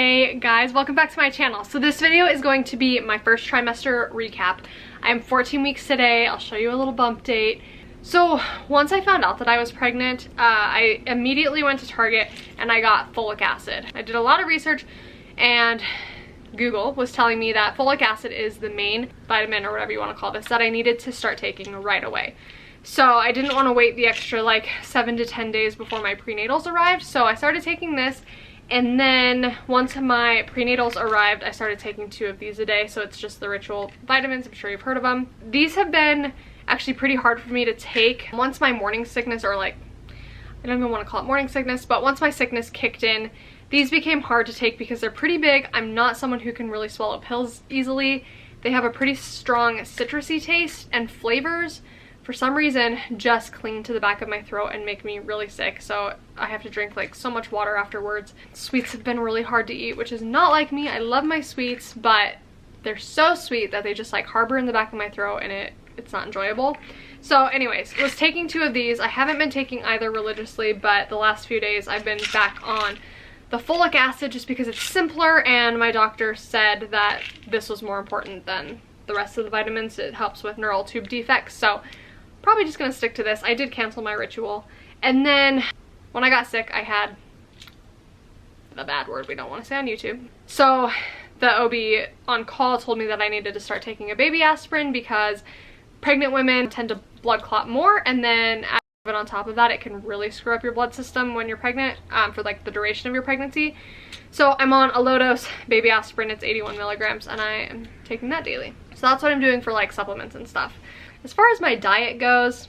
Hey guys, welcome back to my channel. So this video is going to be my first trimester recap. I'm 14 weeks today. I'll show you a little bump date. So once I found out that I was pregnant, I immediately went to Target and I got folic acid. I did a lot of research and Google was telling me that folic acid is the main vitamin, or whatever you want to call this, that I needed to start taking right away. So I didn't want to wait the extra like 7 to 10 days before my prenatals arrived. So I started taking this, and then once my prenatals arrived, I started taking 2 of these a day. So it's just the Ritual vitamins. I'm sure you've heard of them. These have been actually pretty hard for me to take. Once my morning sickness, or like, I don't even want to call it morning sickness, but once my sickness kicked in, these became hard to take because they're pretty big. I'm not someone who can really swallow pills easily. They have a pretty strong citrusy taste, and flavors for some reason just cling to the back of my throat and make me really sick. So I have to drink like so much water afterwards. Sweets have been really hard to eat, which is not like me. I love my sweets, but they're so sweet that they just like harbor in the back of my throat, and it's not enjoyable. So anyways, I was taking 2 of these. I haven't been taking either religiously, but the last few days I've been back on the folic acid just because it's simpler, and my doctor said that this was more important than the rest of the vitamins. It helps with neural tube defects, so probably just gonna stick to this. I did cancel my Ritual, and then when I got sick, I had the bad word we don't want to say on YouTube. So the OB on call told me that I needed to start taking a baby aspirin because pregnant women tend to blood clot more, and then on top of that, it can really screw up your blood system when you're pregnant for like the duration of your pregnancy. So I'm on a low dose baby aspirin. It's 81 milligrams, and I am taking that daily. So that's what I'm doing for like supplements and stuff. As far as my diet goes,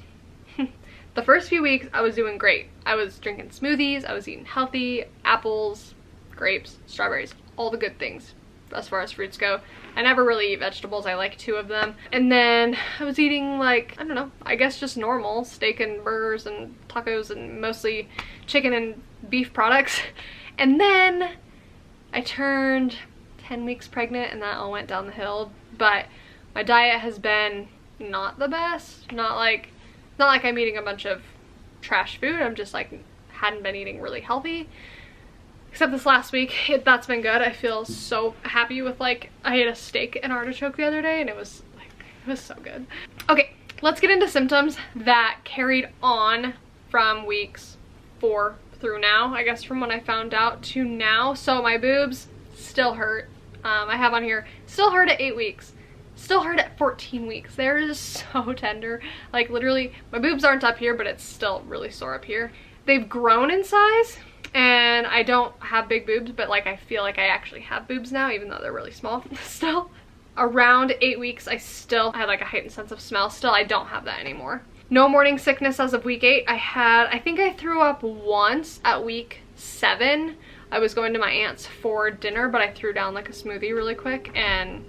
the first few weeks I was doing great. I was drinking smoothies, I was eating healthy, apples, grapes, strawberries, all the good things as far as fruits go. I never really eat vegetables. I like 2 of them. And then I was eating like, I don't know, I guess just normal steak and burgers and tacos and mostly chicken and beef products. And then I turned 10 weeks pregnant and that all went down the hill. But my diet has been not the best. Not like I'm eating a bunch of trash food. I'm just like hadn't been eating really healthy. Except this last week, that's been good. I feel so happy with like, I ate a steak and artichoke the other day and it was so good. Okay, let's get into symptoms that carried on from weeks 4 through now, I guess from when I found out to now. So my boobs still hurt. I have on here, still hurt at 8 weeks. Still hurt at 14 weeks. They're just so tender. Like literally, my boobs aren't up here, but it's still really sore up here. They've grown in size. And I don't have big boobs, but like I feel like I actually have boobs now, even though they're really small still. Around 8 weeks, I still had like a heightened sense of smell. Still, I don't have that anymore. No morning sickness as of week 8. I think I threw up once at week 7. I was going to my aunt's for dinner, but I threw down like a smoothie really quick, and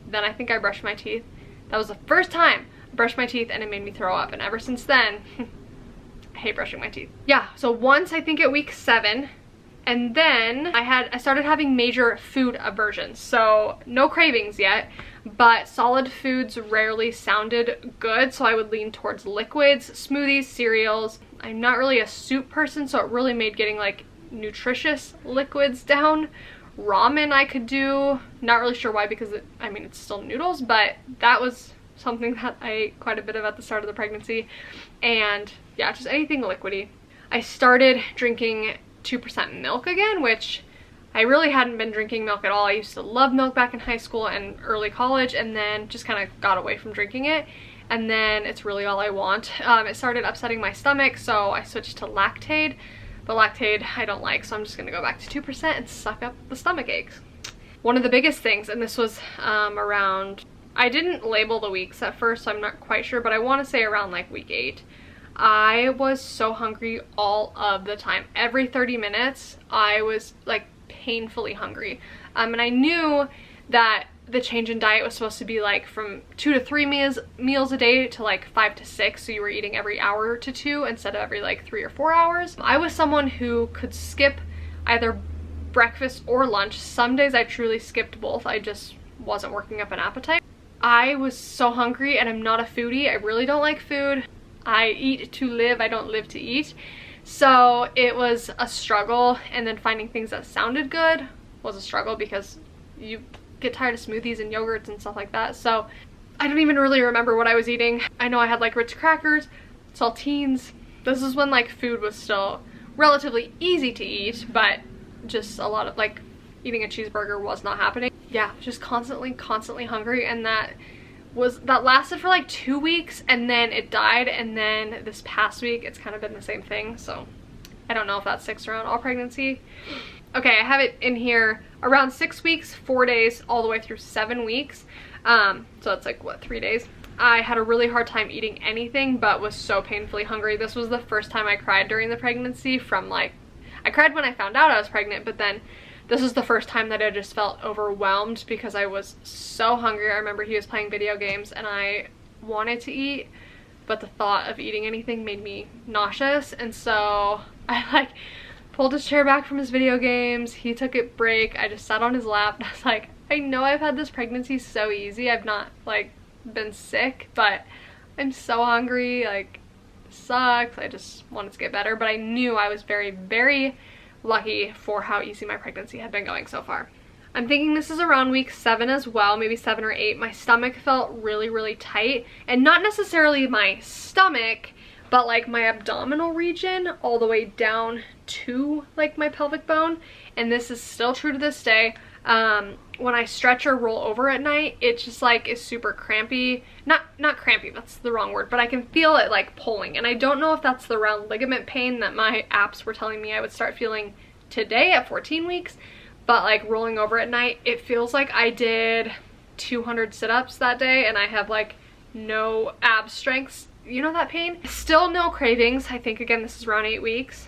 then I think I brushed my teeth. That was the first time I brushed my teeth and it made me throw up, and ever since then, I hate brushing my teeth. Yeah, so once I think at week 7, and then I started having major food aversions. So no cravings yet, but solid foods rarely sounded good, so I would lean towards liquids, smoothies, cereals. I'm not really a soup person, so it really made getting like nutritious liquids down. Ramen I could do, not really sure why, because it's still noodles, but that was something that I ate quite a bit of at the start of the pregnancy. And yeah, just anything liquidy. I started drinking 2% milk again, which I really hadn't been drinking milk at all. I used to love milk back in high school and early college, and then just kind of got away from drinking it. And then it's really all I want. It started upsetting my stomach, so I switched to Lactaid. But Lactaid I don't like, so I'm just gonna go back to 2% and suck up the stomach aches. One of the biggest things, and this was around, I didn't label the weeks at first, so I'm not quite sure, but I want to say around like week 8. I was so hungry all of the time. Every 30 minutes, I was like painfully hungry. And I knew that the change in diet was supposed to be like from 2 to 3 meals a day to like 5 to 6. So you were eating every hour to 2 instead of every like 3 or 4 hours. I was someone who could skip either breakfast or lunch. Some days I truly skipped both. I just wasn't working up an appetite. I was so hungry, and I'm not a foodie. I really don't like food. I eat to live, I don't live to eat. So it was a struggle, and then finding things that sounded good was a struggle because you get tired of smoothies and yogurts and stuff like that. So I don't even really remember what I was eating. I know I had like Ritz crackers, saltines. This is when like food was still relatively easy to eat, but just a lot of like eating a cheeseburger was not happening. Yeah, just constantly hungry, and that lasted for like 2 weeks, and then it died, and then this past week it's kind of been the same thing. So I don't know if that sticks around all pregnancy. Okay, I have it in here around 6 weeks, 4 days, all the way through 7 weeks. So it's like, what, 3 days? I had a really hard time eating anything, but was so painfully hungry. This was the first time I cried during the pregnancy from like, I cried when I found out I was pregnant, but then this was the first time that I just felt overwhelmed because I was so hungry. I remember he was playing video games and I wanted to eat, but the thought of eating anything made me nauseous. And so I like pulled his chair back from his video games. He took a break. I just sat on his lap and I was like, I know I've had this pregnancy so easy. I've not like been sick, but I'm so hungry. Like, it sucks. I just wanted to get better, but I knew I was very, very lucky for how easy my pregnancy had been going so far. I'm thinking this is around week 7 as well, maybe 7 or 8. My stomach felt really, really tight, and not necessarily my stomach, but like my abdominal region all the way down to like my pelvic bone. And this is still true to this day. When I stretch or roll over at night, it just like is super crampy. Not crampy, that's the wrong word, but I can feel it like pulling. And I don't know if that's the round ligament pain that my apps were telling me I would start feeling today at 14 weeks. But like rolling over at night, it feels like I did 200 sit-ups that day and I have like no ab strength. You know that pain? Still no cravings. I think again this is around 8 weeks.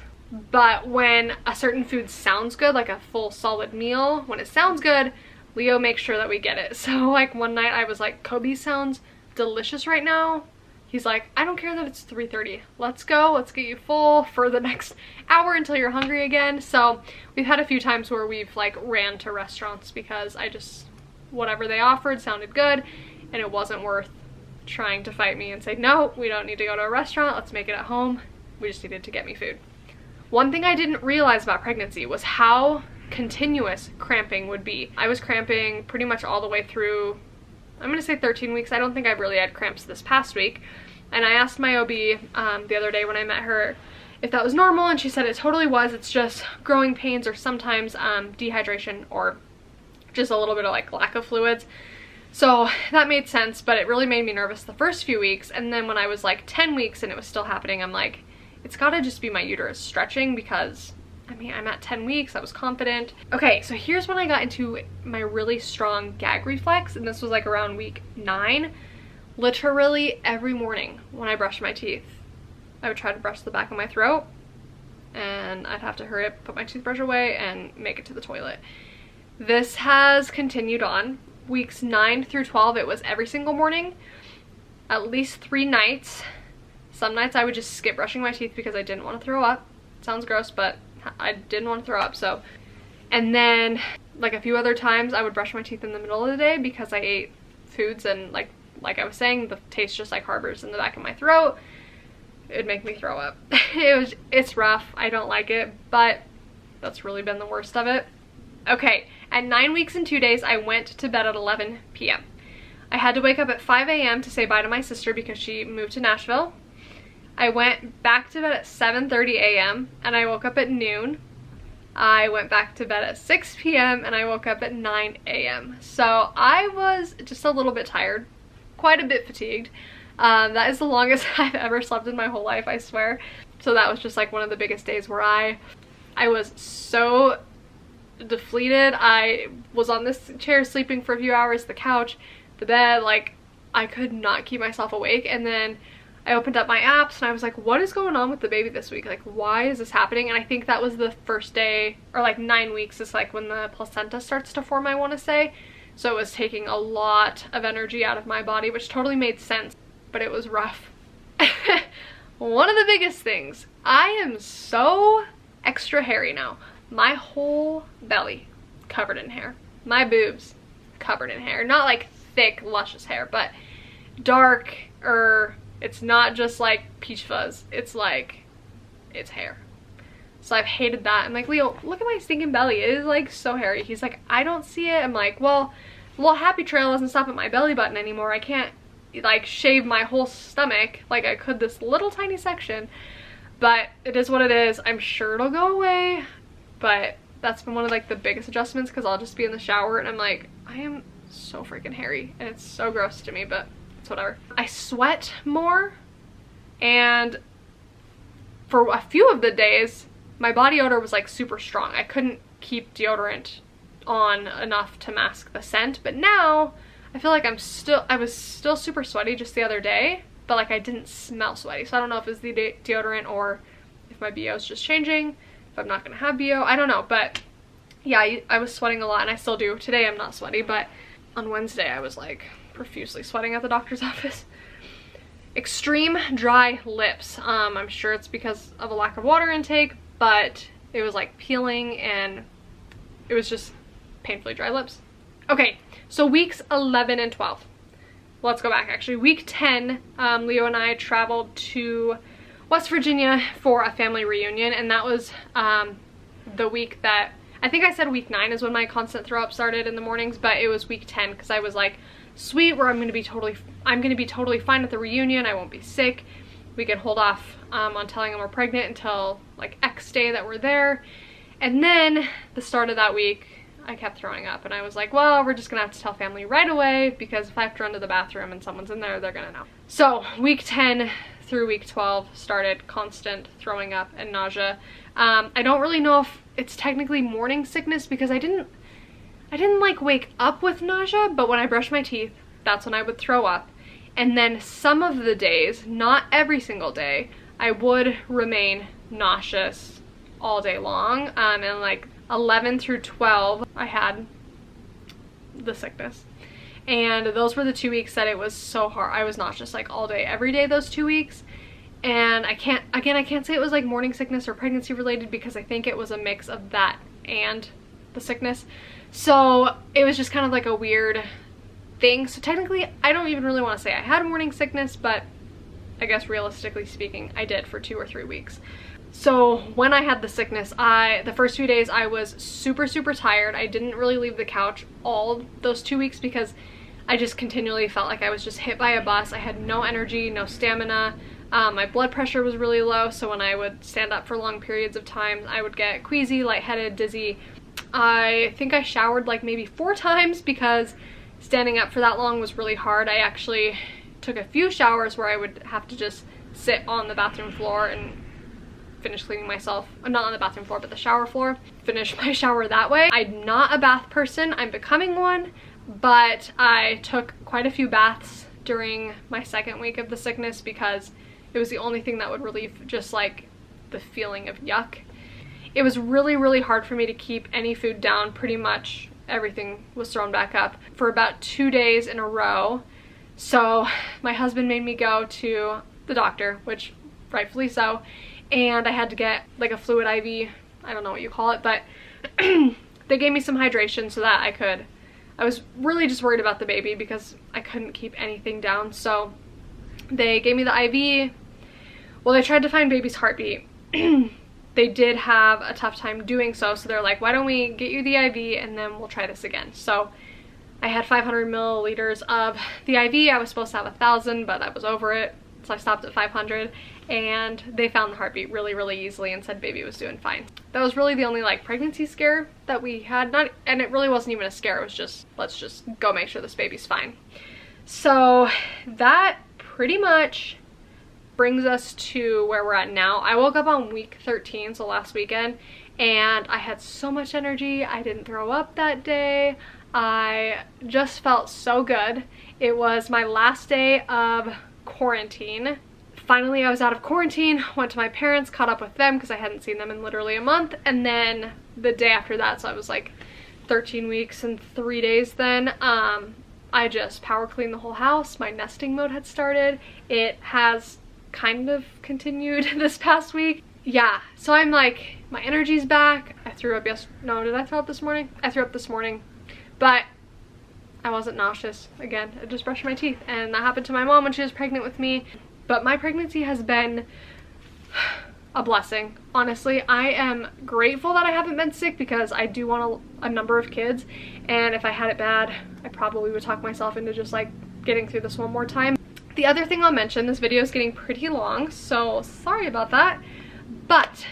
But when a certain food sounds good, like a full solid meal, when it sounds good, Leo makes sure that we get it. So like one night I was like, Kobe sounds delicious right now. He's like, I don't care that it's 3:30. Let's go. Let's get you full for the next hour until you're hungry again. So we've had a few times where we've like ran to restaurants because whatever they offered sounded good and it wasn't worth trying to fight me and say, no, we don't need to go to a restaurant. Let's make it at home. We just needed to get me food. One thing I didn't realize about pregnancy was how continuous cramping would be. I was cramping pretty much all the way through, I'm gonna say 13 weeks. I don't think I've really had cramps this past week. And I asked my OB the other day when I met her if that was normal, and she said it totally was. It's just growing pains or sometimes dehydration or just a little bit of like lack of fluids. So that made sense, but it really made me nervous the first few weeks. And then when I was like 10 weeks and it was still happening, I'm like, it's gotta just be my uterus stretching because, I mean, I'm at 10 weeks, I was confident. Okay, so here's when I got into my really strong gag reflex, and this was like around week 9. Literally every morning when I brushed my teeth, I would try to brush the back of my throat, and I'd have to hurry up, put my toothbrush away, and make it to the toilet. This has continued on. Weeks 9 through 12, it was every single morning, at least 3 nights. Some nights I would just skip brushing my teeth because I didn't want to throw up. Sounds gross, but I didn't want to throw up, so. And then like a few other times I would brush my teeth in the middle of the day because I ate foods and like I was saying, the taste just like harbors in the back of my throat. It'd make me throw up. It's rough. I don't like it, but that's really been the worst of it. Okay, at 9 weeks and 2 days, I went to bed at 11 p.m. I had to wake up at 5 a.m. to say bye to my sister because she moved to Nashville. I went back to bed at 7:30 a.m. and I woke up at noon. I went back to bed at 6 p.m. and I woke up at 9 a.m. So I was just a little bit tired, quite a bit fatigued. That is the longest I've ever slept in my whole life, I swear. So that was just like one of the biggest days where I was so depleted. I was on this chair sleeping for a few hours, the couch, the bed, like I could not keep myself awake. And then I opened up my apps and I was like, what is going on with the baby this week? Like, why is this happening? And I think that was the first day, or like 9 weeks is like when the placenta starts to form, I want to say. So it was taking a lot of energy out of my body, which totally made sense, but it was rough. One of the biggest things, I am so extra hairy now. My whole belly covered in hair. My boobs covered in hair. Not like thick, luscious hair, but dark, or it's not just like peach fuzz. It's like, it's hair. So I've hated that. I'm like, Leo, look at my stinking belly. It is like so hairy. He's like, I don't see it. I'm like, well, happy trail doesn't stop at my belly button anymore. I can't like shave my whole stomach like I could this little tiny section. But it is what it is. I'm sure it'll go away. But that's been one of like the biggest adjustments, because I'll just be in the shower and I'm like, I am so freaking hairy and it's so gross to me, but it's whatever. I sweat more, and for a few of the days my body odor was like super strong. I couldn't keep deodorant on enough to mask the scent, but now I feel like I was still super sweaty just the other day, but like I didn't smell sweaty. So I don't know if it's the deodorant or if my BO is just changing, if I'm not gonna have BO, I don't know. But yeah, I was sweating a lot, and I still do. Today I'm not sweaty, but on Wednesday I was like profusely sweating at the doctor's office. Extreme dry lips. I'm sure it's because of a lack of water intake, but it was like peeling and it was just painfully dry lips. Okay, so weeks 11 and 12. Let's go back actually. Week 10, Leo and I traveled to West Virginia for a family reunion, and that was the week that, I think I said week 9 is when my constant throw up started in the mornings, but it was week 10 because I was like, sweet, where I'm gonna be totally fine at the reunion. I won't be sick. We can hold off on telling them we're pregnant until like X day that we're there. And then the start of that week, I kept throwing up, and I was like, well, we're just gonna have to tell family right away, because if I have to run to the bathroom and someone's in there, they're gonna know. So week 10 through week 12 started constant throwing up and nausea. I don't really know if it's technically morning sickness, because I didn't like wake up with nausea, but when I brushed my teeth, that's when I would throw up. And then some of the days, not every single day, I would remain nauseous all day long. And like 11 through 12, I had the sickness. And those were the 2 weeks that it was so hard. I was nauseous like all day, every day those 2 weeks. And I can't say it was like morning sickness or pregnancy related, because I think it was a mix of that and the sickness. So it was just kind of like a weird thing. So technically, I don't even really want to say I had morning sickness, but I guess realistically speaking, I did for 2 or 3 weeks. So when I had the sickness, the first few days I was super, super tired. I didn't really leave the couch all those 2 weeks because I just continually felt like I was just hit by a bus. I had no energy, no stamina. My blood pressure was really low, so when I would stand up for long periods of time, I would get queasy, lightheaded, dizzy. I think I showered like maybe 4 times because standing up for that long was really hard. I actually took a few showers where I would have to just sit on the bathroom floor and finish cleaning myself. Not on the bathroom floor, but the shower floor. Finish my shower that way. I'm not a bath person. I'm becoming one, but I took quite a few baths during my second week of the sickness because it was the only thing that would relieve just like the feeling of yuck. It was really, really hard for me to keep any food down. Pretty much everything was thrown back up for about 2 days in a row. So my husband made me go to the doctor, which rightfully so, and I had to get like a fluid IV. I don't know what you call it, but they gave me some hydration so that I was really just worried about the baby because I couldn't keep anything down. So they gave me the IV. Well, they tried to find baby's heartbeat. They did have a tough time doing so, so they're like, why don't we get you the IV and then we'll try this again. So I had 500 milliliters of the IV. I was supposed to have 1,000, but I was over it, so I stopped at 500, and they found the heartbeat really, really easily and said baby was doing fine. That was really the only like pregnancy scare that we had. And it really wasn't even a scare. It was just, let's just go make sure this baby's fine. So that pretty much brings us to where we're at now. I woke up on week 13, so last weekend, and I had so much energy. I didn't throw up that day. I just felt so good. It was my last day of quarantine. Finally, I was out of quarantine, went to my parents, caught up with them because I hadn't seen them in literally a month, and then the day after that, so I was like 13 weeks and 3 days then, I just power cleaned the whole house. My nesting mode had started. It has kind of continued this past week. Yeah, so I'm like, my energy's back. I threw up no, did I throw up this morning? I threw up this morning, but I wasn't nauseous. Again, I just brushed my teeth, and that happened to my mom when she was pregnant with me. But my pregnancy has been a blessing. Honestly, I am grateful that I haven't been sick because I do want a number of kids, and if I had it bad, I probably would talk myself into just like getting through this one more time. The other thing I'll mention, this video is getting pretty long, so sorry about that, but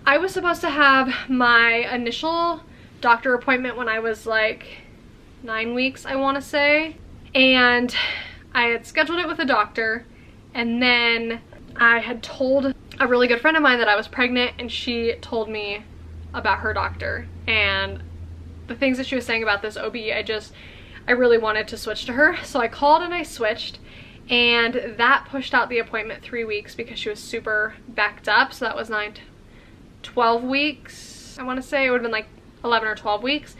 I was supposed to have my initial doctor appointment when I was like 9 weeks, I want to say, and I had scheduled it with a doctor, and then I had told a really good friend of mine that I was pregnant, and she told me about her doctor and the things that she was saying about this OB. I really wanted to switch to her, so I called and I switched, and that pushed out the appointment 3 weeks because she was super backed up. So that was 12 weeks, I want to say. It would have been like 11 or 12 weeks,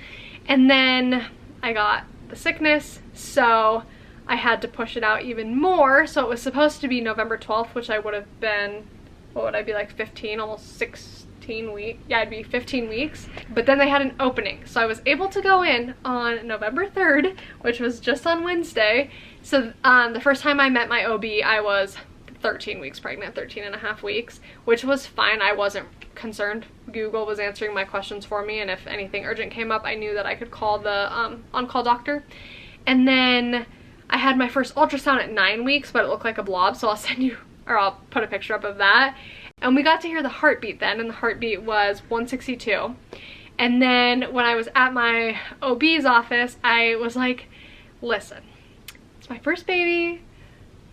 and then I got the sickness, so I had to push it out even more. So it was supposed to be November 12th, which I would have been, what would I be, like 15, almost 16 weeks? Yeah, I'd be 15 weeks. But then they had an opening, so I was able to go in on November 3rd, which was just on Wednesday. So the first time I met my OB, I was 13 weeks pregnant, 13 and a half weeks, which was fine. I wasn't concerned. Google was answering my questions for me, and if anything urgent came up, I knew that I could call the on-call doctor. And then I had my first ultrasound at 9 weeks, but it looked like a blob, so I'll send you, or I'll put a picture up of that. And we got to hear the heartbeat then, and the heartbeat was 162. And then when I was at my OB's office, I was like, listen, it's my first baby.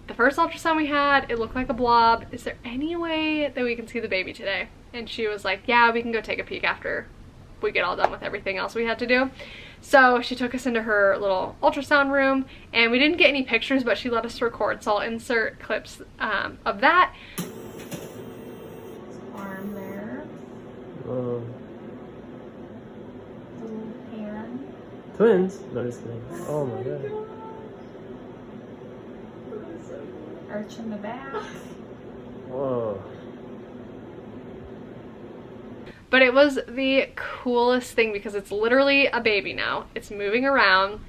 The first ultrasound we had, it looked like a blob. Is there any way that we can see the baby today? And she was like, yeah, we can go take a peek after we get all done with everything else we had to do. So she took us into her little ultrasound room, and we didn't get any pictures, but she let us record, so I'll insert clips of that. Arm there. Little hand. Twins? No, just kidding. Oh my god. Arch in the back. Whoa. But it was the coolest thing because it's literally a baby now. It's moving around.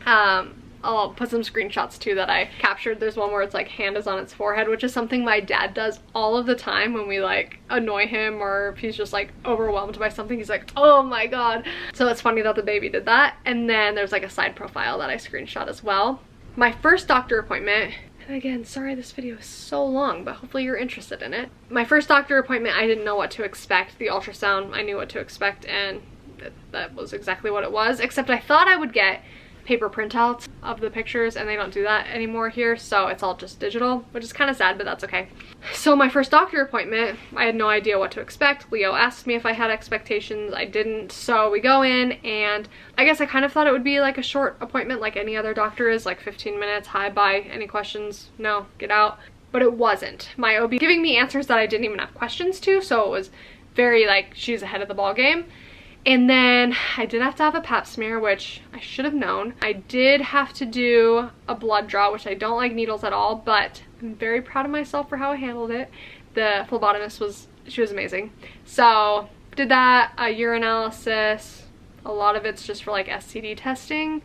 I'll put some screenshots too that I captured. There's one where it's like hand is on its forehead, which is something my dad does all of the time when we like annoy him, or if he's just like overwhelmed by something, he's like, oh my god. So it's funny that the baby did that. And then there's like a side profile that I screenshot as well. My first doctor appointment, and again, sorry this video is so long, but hopefully you're interested in it. My first doctor appointment, I didn't know what to expect. The ultrasound, I knew what to expect, and that was exactly what it was, except I thought I would get paper printouts of the pictures, and they don't do that anymore here, so it's all just digital, which is kind of sad, but that's okay. So my first doctor appointment, I had no idea what to expect. Leo asked me if I had expectations. I didn't. So we go in, and I guess I kind of thought it would be like a short appointment like any other doctor is, like 15 minutes, hi, bye, any questions, no, get out. But it wasn't. My OB giving me answers that I didn't even have questions to, so it was very like she's ahead of the ball game. And then I did have to have a pap smear, which I should have known. I did have to do a blood draw, which I don't like needles at all, but I'm very proud of myself for how I handled it. The phlebotomist she was amazing. So did that, a urinalysis. A lot of it's just for like STD testing.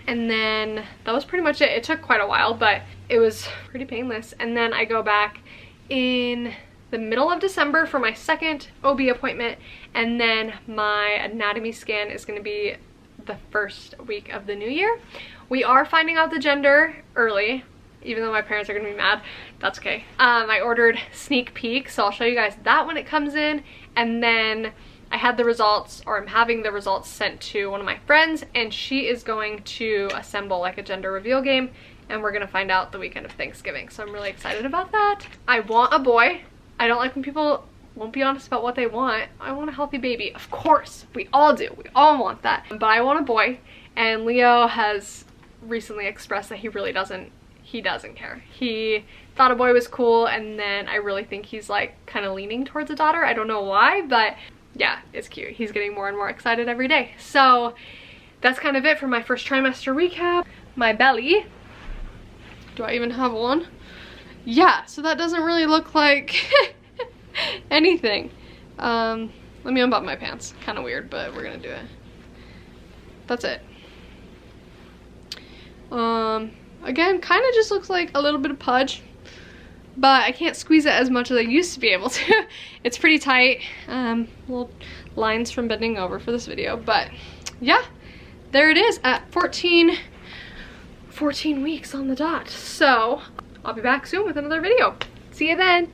And then that was pretty much it. It took quite a while, but it was pretty painless. And then I go back in the middle of December for my second OB appointment, and then my anatomy scan is going to be the first week of the new year. We are finding out the gender early, even though my parents are going to be mad. That's okay. I ordered sneak peek, so I'll show you guys that when it comes in, and then I had the results, or I'm having the results sent to one of my friends, and she is going to assemble like a gender reveal game, and we're going to find out the weekend of Thanksgiving, so I'm really excited about that. I want a boy. I don't like when people won't be honest about what they want. I want a healthy baby. Of course, we all do. We all want that. But I want a boy, and Leo has recently expressed that he really doesn't care. He thought a boy was cool, and then I really think he's like kind of leaning towards a daughter. I don't know why, but yeah, it's cute. He's getting more and more excited every day. So that's kind of it for my first trimester recap. My belly. Do I even have one? Yeah, so that doesn't really look like anything. Let me unbutton my pants. Kind of weird, but we're gonna do it. That's it. Again, kind of just looks like a little bit of pudge, but I can't squeeze it as much as I used to be able to. It's pretty tight. Little lines from bending over for this video, but yeah, there it is at 14 weeks on the dot. So I'll be back soon with another video. See you then.